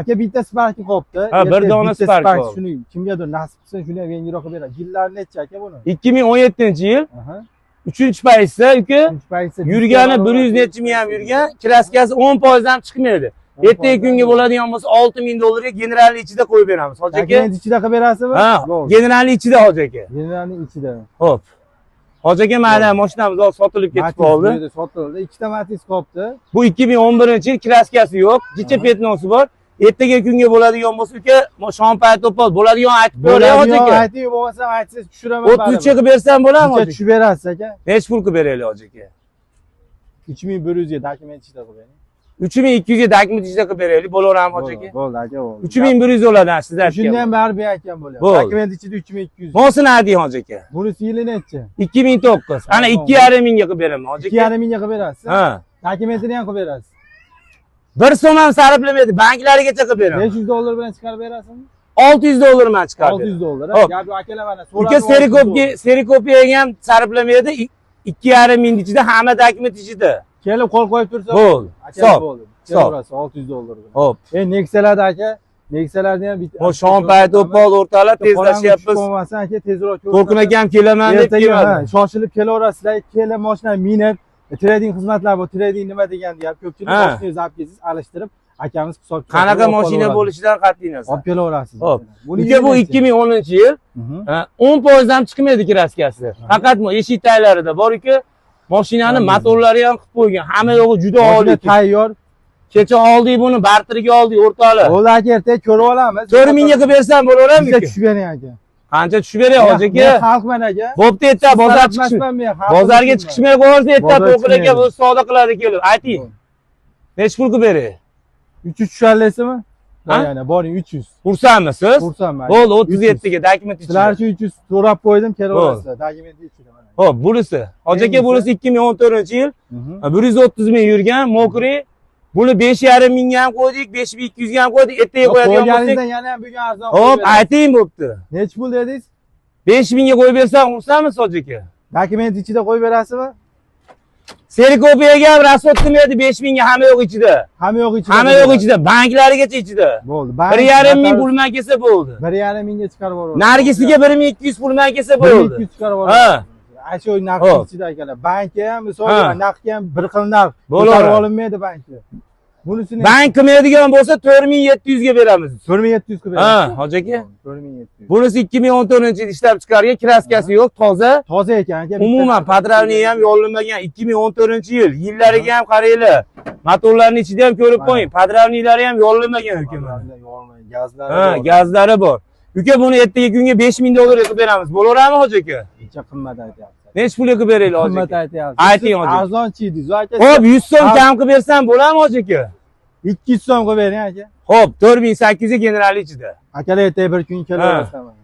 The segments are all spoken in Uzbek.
Aka bitta Spark'i qopti. Ha, bir dona Spark qoldi. Shuni kimgadir nasib qilsa shuni ham yangiroq beradi. Yillari necha aka buni? 2017-yil. Aha. 3-paysa uka. 3-paysa Yurgani 100 necha ming ham yurgan. Kraskasi 10% ham chiqmaydi. Ertaga kunga bo'ladigan bo'lsa 6000 dollarga generalni ichida qo'yib beramiz. Hoji aka. Generalni ichida qilib berasizmi? Ha, generalni ichida Hoji aka. Generalni ichida. Xo'p. Hoji aka, mana mashinamiz hozir sotilib ketib qoldi. Sotildi. Ikkita Matiz qopti. Bu 2011-yil, kraskasi yo'q, jicha petnosi bor. Ertaga kunga bo'ladigan bo'lsa uka, shampay topol bo'ladigan aytib qo'ying Hoji aka. Ayting, bo'lmasam aytsangiz tushiraman. 33 qilib bersam bo'ladimi Hoji aka? Tushib berasiz aka. Nech pul qilib beraylik Hoji aka? 3100 ga dokument ichida qilib. 3200 ga dokument ichida qilib beraylik, bo'laverami Hoji aka? Bo'ldi aka, bo'ldi. 3100 bo'ladi sizlar aytgan. Shundan ham baribir aytgan bo'lyapti. Bo'ldi. Dokument ichida 3200. Mosini ayting Hoji aka. Bunisi yili necha? 2009. Ana 2,5 mingga qilib beraman Hoji aka. 2,5 mingga qilib berasiz. Ha. Dokumentini ham qilib berasiz. 1 so'm ham sarflamaydi, banklarigacha qilib beraman. 500 dollar bilan chiqarib berasizmi? 600 dollar bilan chiqarib. 600 dollar. Hop. Gap akalar mana Uka serikopiyaga ham sarflamaydi. 2,5 ming ichida hamma dokument ichida. Kelib qo'l qo'yib tursa bo'ldi. Akalar bo'ldi. Hisob. 600 dollar. Hop. Nexalarda aka, Nexalarni ham bitta. Bu shampay to'pol o'rtalar tezlashyapmiz. Bo'lmasa aka tezroq To'lqin akam kelaman deb kelmadi. Shoshilib kelaverasizlar. Kelib mashina minib, trading xizmatlari bu, trading nima degan deyap. Ko'pchilik mashinangizni olib kelsangiz, alishtirib, akamiz hisob kitobini Qanaqa mashina bo'lishidan qat'iy nazar. olib kelaverasiz. Hop. Uka bu 2010-yil 10% ham chiqmaydi kraskasi. Faqat eshik taylarida bor-ku, mashinani motorlari ham qilib qo'ygan. Hamma yo'g'i juda oliy. Tayyor. Kecha oldik buni, barteriga oldik o'rtoqlar. Bo'ldi aka, ertaga ko'rib olamiz. 4000 ga qilib bersam bo'laveradimi? Bizga tushib bering aka. Qancha tushib beray Hoji aka? Men xalqman aka. Bo'pti, erta bozor chiqish. Bozorga chiqishmay qo'ysa erta To'qir aka bu savdo qiladi kelib. Ayting. Nech pul qilib beray? 300 tushalasizmi? Yana boring 300. Xursandmi siz? Xursandman. Bo'ldi, 37 ga dokument ichida. Sizlar uchun 300 so'rab qo'ydim, kelaverasizlar. Dokument ichida mana. Xo'p, bunisi. Hoji aka bunisi 2014-yil. 130 ming yurgan, mokri. Buni 5,5 mingga ham qo'ydik, 5200 ga ham qo'ydik. Ertaga qo'yadigan bo'lsak, qo'yganingizdan yana ham bugun arzon. Hop, ayting bo'pti. Nech pul dedingiz? 5000 ga qo'yib bersam xursandmisiz Hoji aka? Dokument ichida qo'yib berasizmi? Serikopiyaga ham rasxod qilmaydi 5000 ga, hamma yo'q ichida. Hamma yo'q ichida. Hamma yo'q ichida, banklarigacha ichida. Bo'ldi. 1,5 ming pulman kelsa bo'ldi. 1,5 mingga chiqarib yuboramiz. Nargisiga 1200 pulman kelsa bo'ldi. 1200 chiqarib yuboramiz. Shu narx ichida akalar. Bankka ham misol naqdga ham bir xil narx ko'tarib olinmaydi bankda. Bunisini bank qilmaydigan bo'lsa 4700 ga beramiz. 4700 ga beramiz. Ha, Hoji aka. 4700. Bunisi 2014-yil ishlab chiqargan, kraskasi yo'q, toza. Toza ekan aka. Umuman padravni ham yo'llanmagan 2014-yil. Yillariga ham qaranglar. Motorlarning ichida ham ko'rib qo'ying. Padravnilari ham yo'llanmagan hukumat. Gazlari. Ha, gazlari bor. Uka buni ertaga kunga 5000 dollar qilib beramiz. Bo'laveradimi Hoji aka? Necha qimmat aytyapsiz? Nech pul qilib beraylik Hoji aka? Qimmat aytyapsiz. Ayting Hoji aka. Arzonchi edingiz aka. Xo'p, 100 so'm kam qilib bersam bo'ladimi Hoji aka? 200 so'm qilib bering aka. Xo'p, 4800 ga generalni ichida. Akalar ertaga bir kun kelaverasizlar.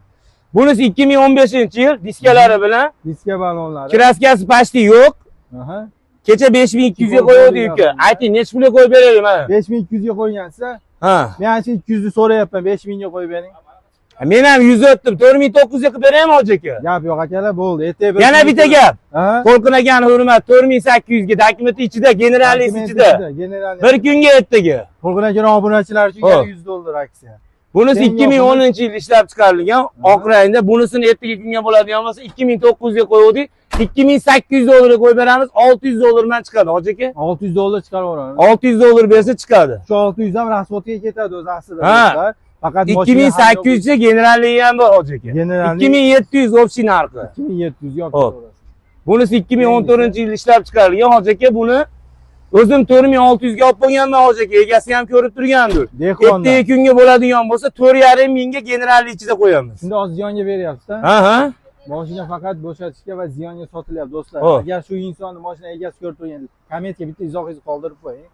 Bunisi 2015-yil diskalari bilan. Diska balonlari. Kraskasi pashti yo'q. Aha. Kecha 5200 ga qo'ydik uka. Ayting, nech pulga qo'yib beraylik mana? 5200 ga qo'ygansiz. Ha. Men ancha 200 ni so'rayapman, 5000 ga qo'yib bering. Men ham 100 o'tdim, 4900 ga qilib beraymi Hoji aka? Gap yo'q akalar, bo'ldi. Ertaga Yana bitta gap. Ha? To'lqin akani hurmat, 4800 ga dokumenti ichida, generalni ichida. Bir kunga ertaga. To'lqin akaning obunachilar uchun yana 100 dollar aksiya. Bunisi 2010-yil ishlab chiqarilgan, oq rangda. Bunisini ertaga kunga bo'ladigan bo'lsa 2900 ga qo'ydik. 2800 dollarga qo'yib beramiz, 600 dollar bilan chiqadi Hoji aka. 600 dollar chiqarib yuboramiz. 600 dollar bersa chiqadi. Shu 600 ham rasxodga ketadi o'zi aslida. Ha. Faqat 2800 ga generalli ham bor Hoji aka. 2700 общий narxi. 2700 yo'q. Bunisi 2014-yil ishlab chiqarilgan Hoji aka. Buni o'zim 4600 ga olib qo'yganman Hoji aka. Egasi ham ko'rib turgandir. Ertaga kunga bo'ladigan bo'lsa 4,5 mingga generalli ichida qo'yamiz. Shunda hozir ziyonga beryapsiz-a? Ha. Mashina faqat bo'shatishga va ziyonga sotilyapti do'stlar. Agar shu insonni mashina egasi ko'rib turgan, kommentga bitta izohingizni qoldirib qo'ying.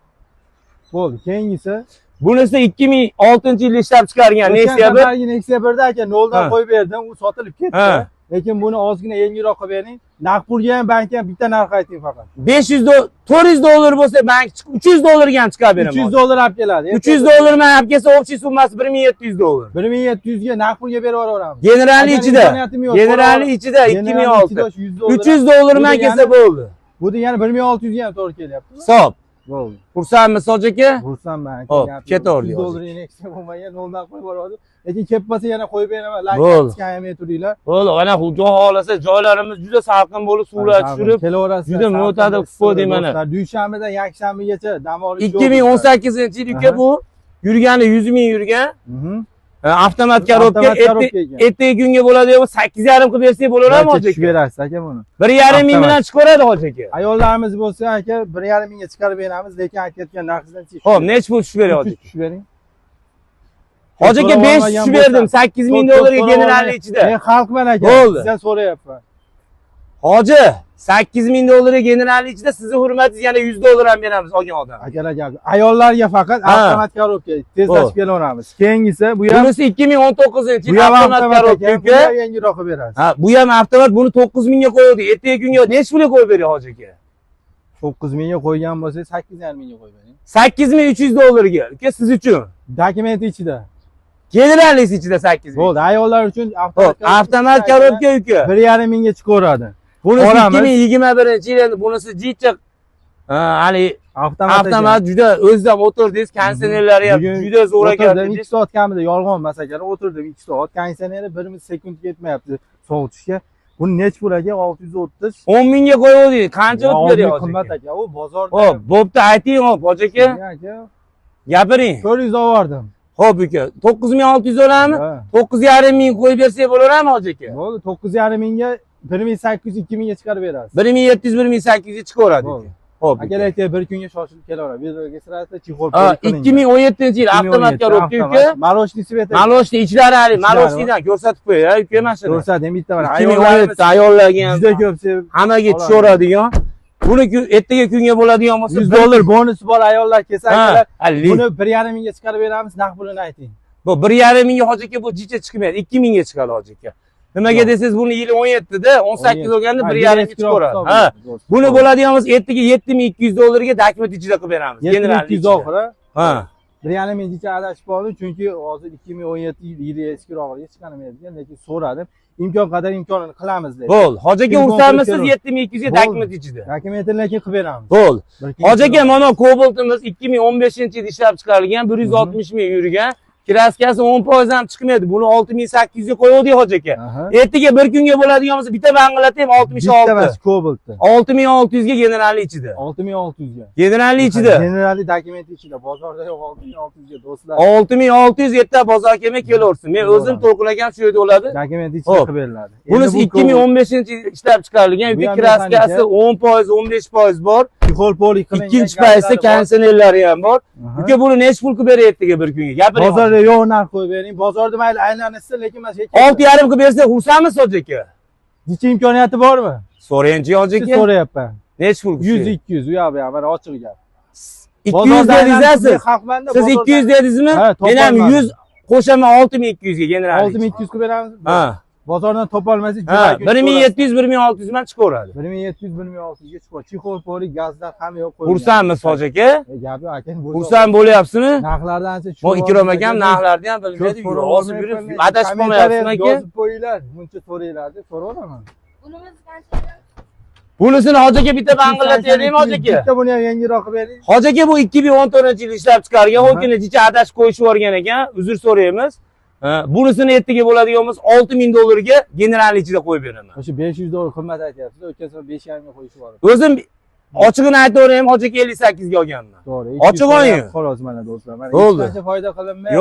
Bo'ldi. Keyingisi bunisi 2006-yil ishlab chiqargan Nexia 1. Nexia 1da aka 0 dan qo'yib berdim, u sotilib ketdi. Lekin buni ozgina yangiroq qilib bering. Naqd pulga ham bankka ham bitta narx ayting faqat. 500 400 dollar bo'lsa bank 300 dollarga ham chiqarib beraman. 300 dollar olib keladi. 300 dollar men olib kelsa общий summasi 1700 dollar. 1700 ga naqd pulga berib yuboramiz. Generalni ichida. Generalni ichida 2006. 300 dollar men kelsa bo'ldi. Bu yana 1600 ga ham to'g'ri kelyapti. Hisob. Bo'ldi. Xursandmisiz hoji aka? Xursandman aka. Hop, ketaver, 100 dollar inyeksiya bo'lmagan, noldan qo'yib yuboradi. Lekin kelib qolsa yana qo'yib beraman. Bo'ldi. Like qilmay turinglar. Bo'ldi, ana xudo xolasa joylarimiz juda salqin bo'lib, suvlar tushirib, kelaverasizlar. juda mo'tadil qilib qo'ydik mana. Dushanbadan yakshanbagacha dam olish yo'q. 2018-yilga bu yurgani 100 ming yurgan. Avtomat korobka ertaga kunga bo'ladi, 8,5 qilib bersak bo'laverami hoji aka? Tushib berasiz aka buni. 1,5 ming bilan chiqaradi hoji aka. Ayollarimiz bo'lsa aka 1,5 mingga chiqarib beramiz, lekin aytayotgan narxdan chiqib. Xo'p, necha pul tushib beryapti? Tushib bering. Hoji aka 5 tushib berdim, 8 ming dollarga generalni ichida. Men xalqman aka. Bo'ldi. Sizdan so'rayapman. Hoji, 8 ming dollarga generalni ichida sizni hurmatingiz yana 100 dollar ham beramiz olgan odam. Aka, ayollarga faqat avtomat korobka tezlashib kelaveramiz. Keyingisi bu ham bunisi 2019-yil avtomat korobka. Bu ham yangiroq qilib berasiz. Ha, bu ham avtomat, buni 9 mingga qo'ydik. Ertaga kunga necha pulga qo'yib bering hoji aka? 9 mingga qo'ygan bo'lsangiz 8,5 mingga qo'yib bering. 8300 dollarga. Uka siz uchun. Dokumenti ichida. Generalisi ichida 8 ming. Bo'ldi, ayollar uchun avtomat korobka uka. 1,5 mingga chiqaveradi. Bunisi 2021-yil endi bunisi jichiq. Hali avtomat juda o'zidan o'tirdingiz, konditsionerlari ham juda zo'r ekan. 2 soat kamida yolg'on emas ekan. O'tirdim 2 soat. Konditsioneri 1 sekund ketmayapti sovutishga. Buni necha pul aka? 630. 10 mingga qo'ydik. Qancha o'tib beryapsiz? Qimmat aka. U bozorda. Xo'p, bo'pti, ayting hop, hoji aka. Gapiring. 400 oldim. Xo'p uka, 9600 olamizmi? 9,5 ming qo'yib bersak bo'laverami hoji aka? Bo'ldi, 9,5 mingga 1800 2000 ga chiqarib berasiz. 1700 1800 ga chiqaveradi. Xo'p. Aka aytay bir kunga shoshilib kelaveradi. Videoga sirasida chexol 2017-yil avtomat korobka uka. Maloshni svet. Maloshni ichlari hali maloshidan ko'rsatib qo'yay, uka mana shuni. Ko'rsating bitta mana. 2017 ayollarga ham juda ko'p sevib hammaga tushaveradigan. Buni ertaga kunga bo'ladigan bo'lsa 100 dollar bonusi bor ayollar kelsa akalar. Buni 1,5 mingga chiqarib beramiz, naqd pulini ayting. Bu 1,5 mingga hoji aka bu jicha chiqmaydi, 2 mingga chiqadi hoji aka. Nimaga desangiz buni yili 17 da 18 bo'lganda 1,5 mingga chiqaveradi. Ha. Buni bo'ladigan bo'lsa ertaga 7200 dollarga dokument ichida qilib beramiz. General 200 oxiri. Ha. 1,5 minggacha adashib qoldim, chunki hozir 2017 yili eskiroqlarga chiqanim edi, lekin so'radim. Imkon qadar imkonini qilamiz dedi. Bo'ldi. Hoji aka ursanmisiz 7200 ga dokument ichida. Dokumentni lekin qilib beramiz. Bo'ldi. Hoji aka mana Cobaltimiz 2015-yil ishlab chiqarilgan, 160 ming yurgan. Kraskasi 10% ham chiqmaydi. Buni 6800 ga qo'ydik hoji aka. Ertaga bir kunga bo'ladigan bo'lsa bitta banglatib 66. Bitta emas, Cobaltni. 6600 ga generalni ichida. 6600 ga. Generalni ichida. Generalni dokumenti ichida. Bozorda yo'q 6600 ga do'stlar. 6600 erta bozor kelmay kelaversin. Men o'zim to'lqinagan shu yerda bo'ladi. Dokumenti ichida qilib beriladi. Bunisi 2015-yil ishlab chiqarilgan. Bu kraskasi 10%, 15% bor. Chexol poli qilingan. Ikkinchi paytda konditsionerlari ham bor. Uka buni necha pul qilib beryaptiga bir kunga? Gapiring. Bozorda yo'q narx qo'yib bering. Bozorda mayli aylanishsin, lekin men 6,5 qilib bersa xursandmisiz hoji aka? Necha imkoniyati bormi? So'raychi hoji aka. So'rayapman. Necha pul? 100-200 u yoq bu yoq mana ochiq gap. 200 dedingiz siz. Siz 200 dedingizmi? Men ham 100 qo'shaman 6200 ga general. 6200 qilib beramiz. Ha. Bozordan topolmasak, 1700 1600 dan chiqaveradi. 1700 1600 ga chiqadi. Chexol poli, gazlar hamma yo'q qo'yilgan. Xursandmisiz hoji aka? Gapi aka. Xursand bo'lyapsizmi? Narxlardan ancha Bu Ikrom akam narxlarni ham bilmaydi. Hozir yurib adashib qolmayapsizmi aka? Yozib qo'yinglar, buncha so'raylar deb so'raveraman. Bunimiz qancha? Bunisini hoji aka bitta banglataymi hoji aka? Bitta buni ham yangiroq qilib bering. Hoji aka bu 2014-yil ishlab chiqargan, o'kini jicha adashib qo'yishib yuborgan ekan. Uzr so'raymiz. Bunisini ertaga bo'ladigan bo'lsa 6000 dollarga general ichida qo'yib beraman. O'sha 500 dollar qimmat aytyapsiz, o'tkazma 5,5 ga qo'yishib yuboradi. O'zim ochig'ini aytaverayim, hoji aka 58 ga olganman. To'g'ri. Ochiq oling. Xolos mana do'stlar. Mana bo'ldi. Qancha foyda qilinmayapti.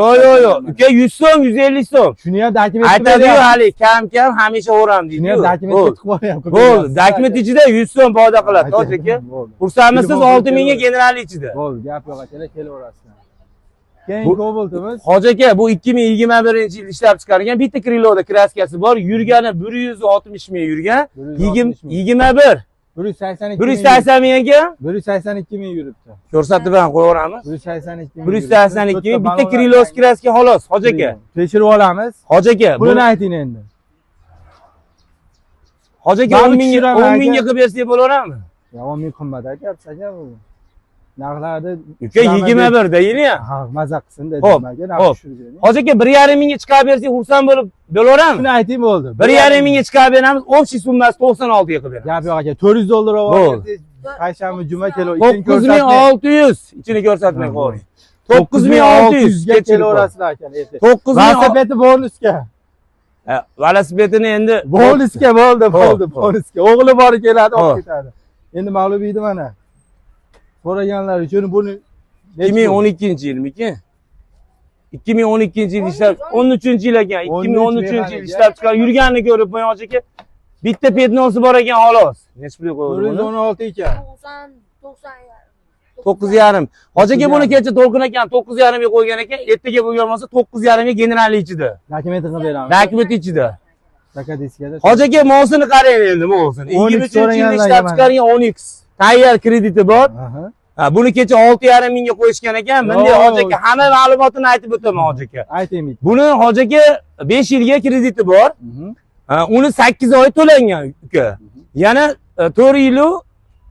Yo'q. Uka 100 so'm, 150 so'm. Shuni ham dokument aytadi-yu hali kam hamisha o'ram deydi. Shuni ham dokument qilib qo'yapti. Bo'ldi. Dokument ichida 100 so'm foyda qiladi, hoji aka. Xursandmisiz 6000 ga general ichida. Bo'ldi, gap yo'q aka, kelaverasizlar. Keyin Cobaltimiz. Hoji aka bu 2021-yil ishlab chiqargan bitta kriloda kraskasi bor. Yurgani 160 ming yurgan. 21 180 mingga 182 ming yuribdi. Ko'rsatib ham qo'yaveramiz. 182 ming. 182 ming bitta krilos kraska xolos, hoji aka. Tekshirib olamiz. Hoji aka, pulini ayting endi. Hoji aka 10 mingga qilib bersak bo'laveradimi? Ya 10 ming qimmat aytyapsiz aka bu. Narxlarda uka 21 da yili ham. Ha, maza qilsin dedim aka, narx tushirgan. Hoji aka 1,5 mingga chiqarib bersak xursand bo'lib bo'laveradimi? Shuni ayting bo'ldi. 1,5 mingga chiqarib beramiz, общий summasi 96 ga qilib beramiz. Gap yo'q aka, 400 dollar olib payshanba, juma kilo. 9600 ichini ko'rsatmay qo'ying. 9600 ga kelaverasizlar ekan. 9000 Velosipedi bonusga. Velosipedini endi Bonusga bo'ldi. Bonusga. O'g'li bor keladi, olib ketadi. Endi mag'lubiydi mana. So'raganlar uchun buni 2012-yilmiki? 2012-yil ishlab 13-yil ekan. 2013-yil ishlab chiqarib yurganini ko'rib qo'ying hoji aka. Bitta pednosi bor ekan xolos. Necha pulga qo'ydi buni? 416 ekan. 9,5. Hoji aka buni kecha To'lqin ekan 9,5 ga qo'ygan ekan. Ertaga bo'lgan bo'lsa 9,5 ga general ichida. Dokument qilib beramiz. Dokument ichida. Zakadiskada. Hoji aka mosini qarang endi mosini. 23-yilda ishlab chiqargan 10X. Tayyor krediti bor. Buni kecha 6,5 mingga qo'yishgan ekan. Bunday hoji aka hamma ma'lumotini aytib o'taman hoji aka. Aytaymi. Buni hoji aka 5 yilga krediti bor. Uni 8 oy to'langan uka. Yana 4 yili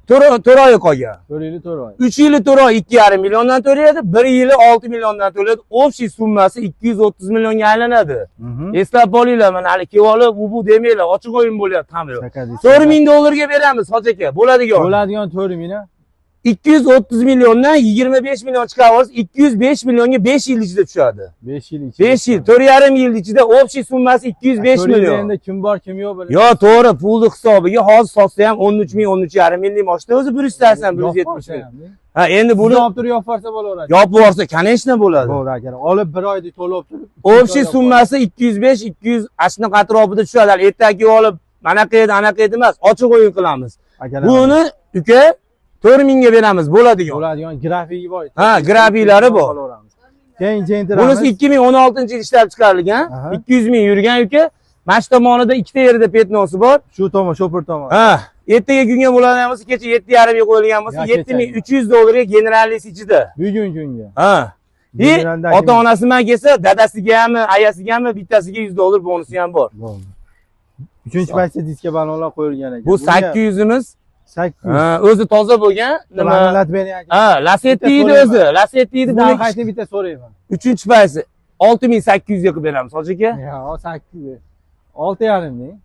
4 oy qolgan. 4 yili 4 oy. 3 yili 4 oy 2,5 milliondan to'laydi, 1 yili 6 milliondan to'laydi. Общий summasi 230 millionga aylanadi. Eslab olinglar, mana hali kevoli bu demanglar, ochiq o'yin bo'lyapti hamma yoq. 4,000 dollarga beramiz hoji aka. Bo'ladigan. Bo'ladigan 4,000 a? 230 milliondan 25 million chiqarsangiz 205 millionga 5 yil ichida tushadi. 5 yil ichida. 5 yil, 4,5 yil ichida общий summasi 205 million. Endi kim bor, kim yo'q biladi. Yo, to'g'ri, pulni hisobiga hozir sotsa ham 13 ming, 13,5 minglik mashina o'zi 180, 170 ming. Ha, endi buni olib turib yopib yuborsa bo'laveradi. Yopib yuborsa, конечно bo'ladi. Bo'ladi aka. Olib 1 oyda to'lab turib. Общий summasi 205, 200 ashna atrofida tushadi. Ertaga olib manaqa edi, anaqa edi emas, ochiq o'yin qilamiz. Buni uka 4 mingga beramiz, bo'ladigan. Bo'ladigan grafiki bor. Ha, grafiklari bor. Keyin bunisi 2016-yil ishlab chiqarilgan, 200 ming yurgan uka. Mana shu tomonida ikkita yerda petnosi bor. Shu tomon, shopir tomon. Ha, ertaga kunga bo'ladigan bo'lsa, kecha 7,5 ga qo'yilgan bo'lsa, 7300 dollarga generallis ichida. Bugun kunga. Ha. Ota-onasi bilan kelsa, dadasigami, ayasigami bittasiga 100 dollar bonusi ham bor. Bo'ldi. 3-paycha diska balonlar qo'yilgan ekan. Bu 800 imiz. 800. Ha, o'zi toza bo'lgan. Nima bering aka? Ha, Lasetti edi o'zi. Lasetti edi. Buni qayta bitta so'rayman. 3-paysi 6800 ga qilib beramiz, hoji aka. Yo, 800. 6,5 ming.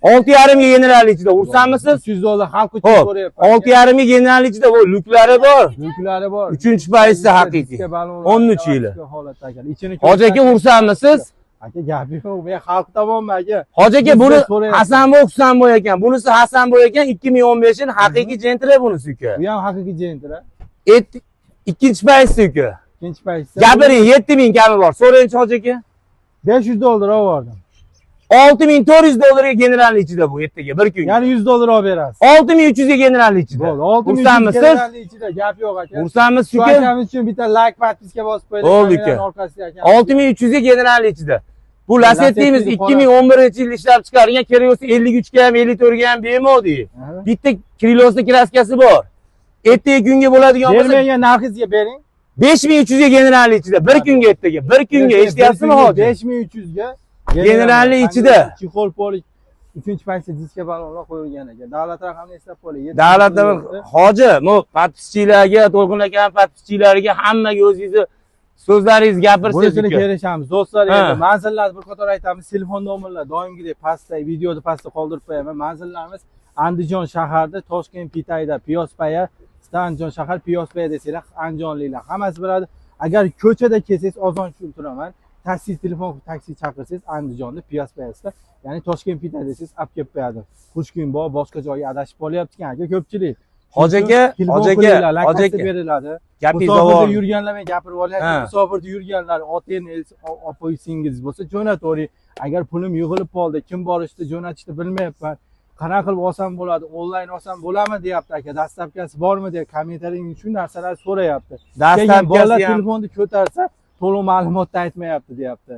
6,5 ga general ichida ursanmisiz? 300 dollar xalq uchun so'rayapman. 6,5 ga general ichida bu luklari bor. Luklari bor. 3-paysi haqiqiy. 13 yili. Holatda aka. Ichini hoji aka ursanmisiz? Aka gapi yo'q, men xalq tomonman aka. Hoji aka buni Hasanboy Husanboy ekan. Bunisi Hasanboy ekan, 2015 yil haqiqiy jentra bunisi uka. Bu ham haqiqiy jentra. Ikkinchi paysi uka. Ikkinchi paysi. Gapiring, 7000 kami bor. So'raychi hoji aka. 500 dollar oldim. 6400 dollarga general ichida bu ertaga bir kun. Ya'ni 100 dollar olib berasiz. 6300 ga general ichida. Bo'ldi. 6300 general ichida gap yo'q aka. Ursanmiz shu akamiz uchun bitta like podpiska bosib qo'ying. Bo'ldi aka. 6300 ga general ichida. Bu Lasetti'miz 2011-yil ishlab chiqargan, Krilosi 53 ga ham 54 ga ham bemo'di. Bitta Krilosi kraskasi bor. Ertaga kunga bo'ladigan bo'lsa, bermagan narxingizga bering. 5300 ga general ichida bir kunga ertaga, bir kunga eshityapsizmi hozir? 5300 ga generalli ichida. Chixol polik 3-paycha diska balonlar qo'yilgan ekan. Davlat raqamini eslab qo'ying. Davlat hoji, bu podpischilarga, To'lqin aka podpischilarga hammaga o'zingizni so'zlaringiz gapirsangiz. Bunisini kelishamiz. Do'stlar, endi manzillarni bir qator aytamiz. Telefon nomerlar doimgidek pastda, videoda pastda qoldirib qo'yaman. Manzillarimiz Andijon shaharda, Toshkent Pitayda, Piyospaya, Andijon shahar Piyospaya desanglar, andijonliklar hammasi biladi. Agar ko'chada kelsangiz, ozon tushuntiraman. Taksi telefon taksi chaqirsangiz Andijonda Piyospayasida, ya'ni Toshkent Pitay desangiz olib kelib qo'yadi. Xushkin bor, boshqa joyga adashib qolyapti-kan aka ko'pchilik. Hoji aka beriladi. Gapingiz musofirda yurganlar men gapirib olyapman. Musofirda yurganlar, otangiz, opa-singiz bo'lsa jo'natavering. Agar pulim yig'ilib qoldi, kim borishni jo'natishni bilmayapman. Qanaqa qilib olsam bo'ladi, onlayn olsam bo'ladimi deyapti aka. Dastlabkasi bormi deb kommentariyning shu narsalarni so'rayapti. Keyin bolalar telefonni ko'tarsa, to'liq ma'lumotni aytmayapti deyapti.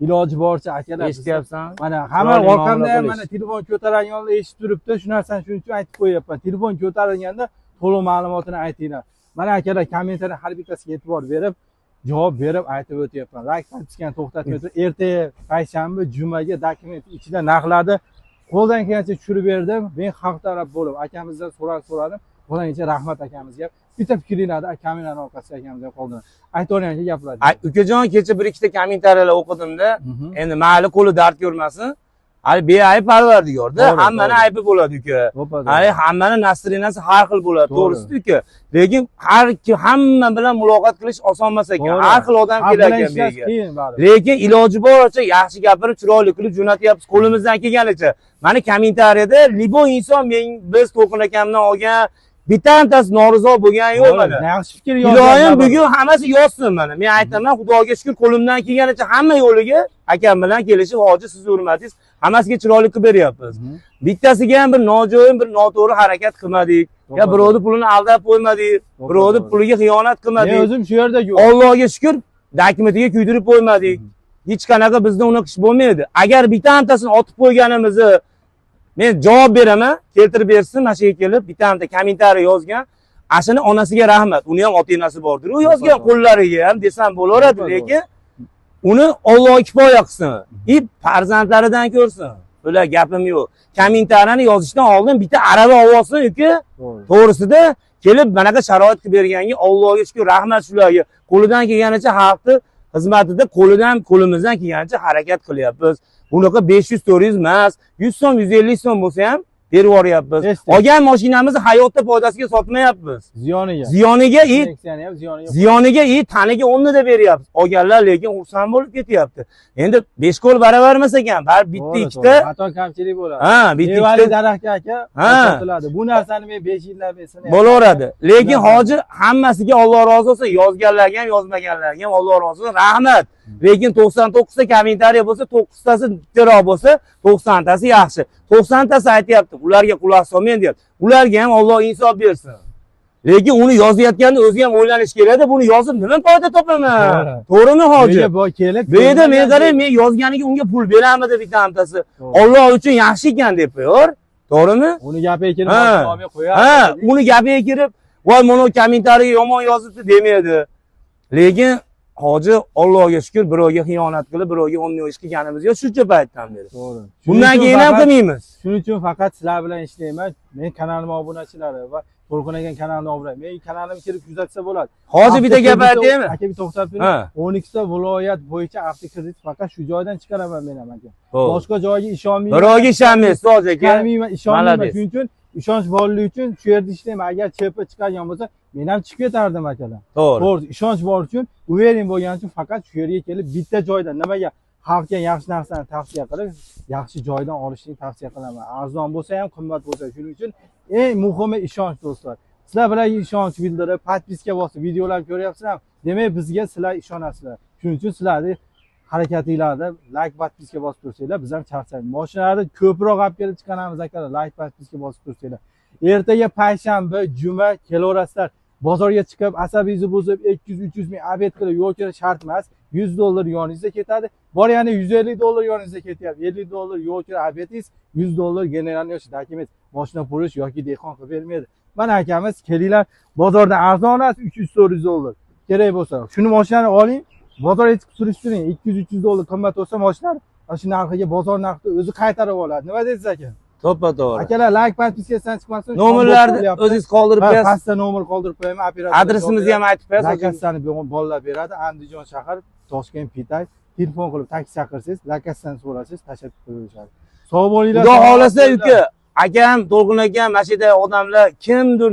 Iloji boricha akalar eshityapsan. Mana hamma orqamda ham mana telefon ko'tarayotganlar eshitib turibdi. Shu narsani shuning uchun aytib qo'yapman. Telefon ko'tarilganda to'liq ma'lumotini aytinglar. Mana akalar kommentariy har bittasiga e'tibor berib, javob berib aytib o'tyapman. Like qilishni to'xtatmay turib, ertaga payshanba, jumaga dokument ichida narxlarni qo'ldan kelgancha tushirib berdim. Men xalq taraf bo'lib akamizdan so'radim. Qo'ldan kelgancha rahmat akamizga. Bitta fikringlarni kameraning orqasida akamizga qoldirdim. Aytavering gaplar. Ukajon kecha bir ikkita kommentariyalar o'qidimda. Endi mayli qo'li dard ko'rmasin. Hali beayb Parvardigorda, To'g'ri, hammani to'g'ri. aybi bo'ladi uka. To'ppa-to'g'ri. Hali hammani nastreniyasi har xil bo'ladi, To'g'ri. to'g'risi uka. Lekin hamma bilan muloqot qilish oson emas ekan. To'g'ri. Har xil odam Har kelar bilan ekan bu ishlash yerga. qiyin baribir. Lekin iloji boricha yaxshi gapirib, chiroyli qilib jo'natyapmiz qo'limizdan kelganicha. Mana kommentariyada libo inson biz To'lqin akamdan olgan bittantasi norizo bo'lgani yo'q mana. Yaxshi fikr Iloyim bugun hammasi yozsin mana. Men aytaman, Xudoga shukr qo'limdan kelganicha hamma yo'liga akam bilan kelishib, hoji siz hurmatingiz hammasiga chiroyli qilib beryapmiz. Bittasiga ham bir nojo'ya, bir noto'g'ri harakat qilmadik. Ya birovni pulini aldab qo'ymadik, birovni puliga xiyonat Men qilmadik. o'zim shu yerda yo'q. Allohga shukr, dokumentiga kuydirib qo'ymadik. Hech qanaqa bizda unaqa ish bo'lmaydi. Agar bittantasini otib qo'yganimizni men javob beraman, keltirib bersin, mana shu yerga kelib bittanta kommentariy yozgan. Ashini onasiga rahmat. Uni ham ota-onasi bordir. U yozgan qo'llariga ham desam bo'laveradi, lekin uni Alloh kifoya qilsin. Farzandlaridan ko'rsin. Bular gapim yo'q. Kommentariyani yozishdan oldin bitta arava olsin yoki to'g'risida kelib bunaqa sharoit qilib berganga Allohga shukr, rahmat shularga. Qo'lidan kelganicha xalqni xizmatida qo'limizdan kelganicha harakat qilyapmiz. Bunaqa 500-400 emas, 100 so'm, 150 so'm bo'lsa ham berib yuboryapmiz. Olgan mashinamizni hayotda foydasiga sotmayapmiz. Ziyoniga. Ziyoniga Ziyoniga taniga 10 da beryapmiz. Olganlar lekin xursand bo'lib ketyapti. Endi 5 qo'l baravar emas ekan, bar bitta ikkita. Xato kamchilik bo'ladi. Ha, bitta Mevali ikkita daraxtga aka sotiladi. Bu narsani men 5 yillab esini. bo'laveradi. Lekin hoji hammasiga Alloh rozi bo'lsin, yozganlarga ham, yozmaganlarga ham Alloh rozi bo'lsin. Rahmat. Lekin 99 ta kommentariy bo'lsa, 9 tasi bittaroq bo'lsa, 90 tasi yaxshi. 90 tasi aytayapti, ularga quloq solmang deyapti. Ularga ham Alloh insof bersin. Lekin uni yozayotganda o'zi ham o'ylanish kerak-da, buni yozib nima foyda topaman? To'g'rimi hoji? Bu yerda men qarang, men yozganiga unga pul beramidi bittamtasi. Alloh uchun yaxshi ekan deb qo'yor. To'g'rimi? Uni gapiga kirib olmay qo'yadi. Ha, uni gapiga kirib, voy mana kommentariy yomon yozibdi demaydi. Lekin hoji Allohga shukr, birovga xiyonat qilib, birovga o'nni ish qilganimiz yo'q shuncha paytdan beri. To'g'ri. Bundan keyin ham qilmaymiz. Shuning uchun faqat sizlar bilan ishlayman. Men kanalimga obunachilari va To'lqin aka kanaliga obuna. Men kanalimga kirib kuzatsa bo'ladi. Hozir bitta gap aytaymi? Aka bir to'xtab turing. 12 ta viloyat bo'yicha avtokredit faqat shu joydan chiqaraman men ham aka. Boshqa joyga ishonmayman. Birovga ishonmaysiz hoji aka. Ishonmayman. Shuning uchun ishonch borligi uchun shu yerda ishlayman. Agar chep chiqargan bo'lsa, men ham chiqib ketardim akalar. To'g'ri. Ishonch bor uchun, uvering bo'lgani uchun faqat shu yerga kelib bitta joydan nimaga xalqqa yaxshi narsani tavsiya qilib, yaxshi joydan olishni tavsiya qilaman. Arzon bo'lsa ham, qimmat bo'lsa, shuning uchun eng muhimi ishonch do'stlar. Sizlar bilan ishonch bildirib, podpiska bosib, videolarni ko'ryapsizlar. Demak, bizga sizlar ishonasizlar. Shuning uchun sizlarni harakatinglarda like, podpiska bosib tursanglar, biz ham charchaymiz. Mashinalarni ko'proq olib kelib chiqaramiz akalar, like, podpiska bosib tursanglar. Ertaga payshanba, juma kelaverasizlar. Bozorga chiqib, asabingizni buzib, 200-300 ming abed qilib yo'l kirish shart emas. $100 yoningizda ketadi. Bor yana $150 yoningizda ketyapti. $50 yo'l kira abedingiz, $100 generalniy yo'l dokument, mashina purish yoki dehqon qilib bermaydi. Mana akamiz kelinglar, bozorda arzon emas, $300-400 kerak bo'lsa, shuni mashinani oling, bozorga chiqib surishtiring. $200-300 qimmat bo'lsa mashinalar, shu narxiga bozor narxida o'zi qaytarib oladi. Nima deysiz aka? To'ppa-to'g'ri. Akalar, like, podpiskadan chiqmasin. Nomerlarni o'zingiz qoldirib berasiz. Pastda nomer qoldirib qo'yaman, operator. Adresimizni ham aytib berasiz. Lakassani bolalar beradi. Andijon shahar, Toshkent, Pitay. Telefon qilib taksi chaqirsangiz, lakassani so'rasangiz, tashab qo'yishadi. Sog' bo'linglar. Xudo xolasa uka, akam, To'lqin akam, mana shu yerda odamlar kimdir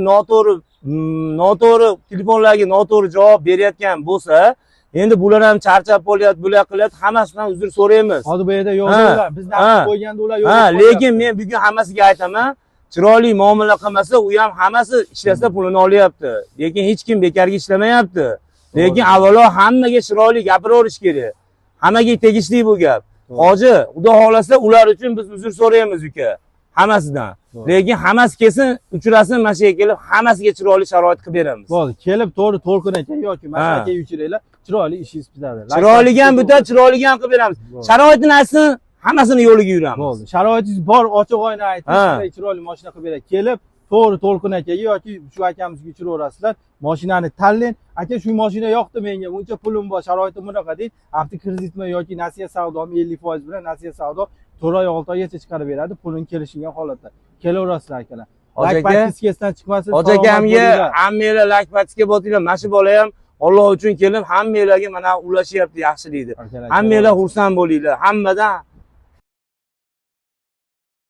noto'g'ri telefonlarga noto'g'ri javob berayotgan bo'lsa, endi bular ham charchab qolyapti, bular qilyapti, hammasidan uzr so'raymiz. Hozir bu yerda yozganlar, biz narx qo'yganda ular yo'q. Lekin men bugun hammasiga aytaman, chiroyli muomala qilmasa, u ham hammasi ishlasa pulini olyapti. Lekin hech kim bekarga ishlamayapti. Lekin avvalo hammaga chiroyli gapiraverish kerak. Hammaga tegishli bu gap. Hoji, Xudo xolasa ular uchun biz uzr so'raymiz uka. Hammasidan. Lekin hammasi kelsin, uchrasin, mana shu yerga kelib, hammasiga chiroyli sharoit qilib beramiz. Bo'ldi. Kelib to'g'ri To'lqin aka yoki mana aka uchiringlar, chiroyli ishingiz bitadi. Chiroyliga ham bitta, chiroyliga ham qilib beramiz. Sharoitini aytsin, hammasini yo'liga yuramiz. Bo'ldi. Sharoitingiz bor, ochiq oyna ayting, chiroyli mashina qilib beradi. Kelib to'g'ri To'lqin akaga yoki shu akamizga uchilaverasizlar. Mashinani tanlang. Aka, shu mashina yoqdi menga, buncha pulim bor, sharoitim bunaqa deng. Avtokreditmi yoki nasiya savdomi 50% bilan nasiya savdo 4 oy 6 oygacha chiqarib beradi, pulini kelishingan holatda. Kelaverasizlar akalar. Like podpiskasidan chiqmasin. Hoji akamga hammanglar like podpiska bosinglar. Mana shu bola ham Alloh uchun kelib, hammanglarga mana ulashyapti, yaxshi deydi. Hammanglar xursand bo'linglar. Hammadan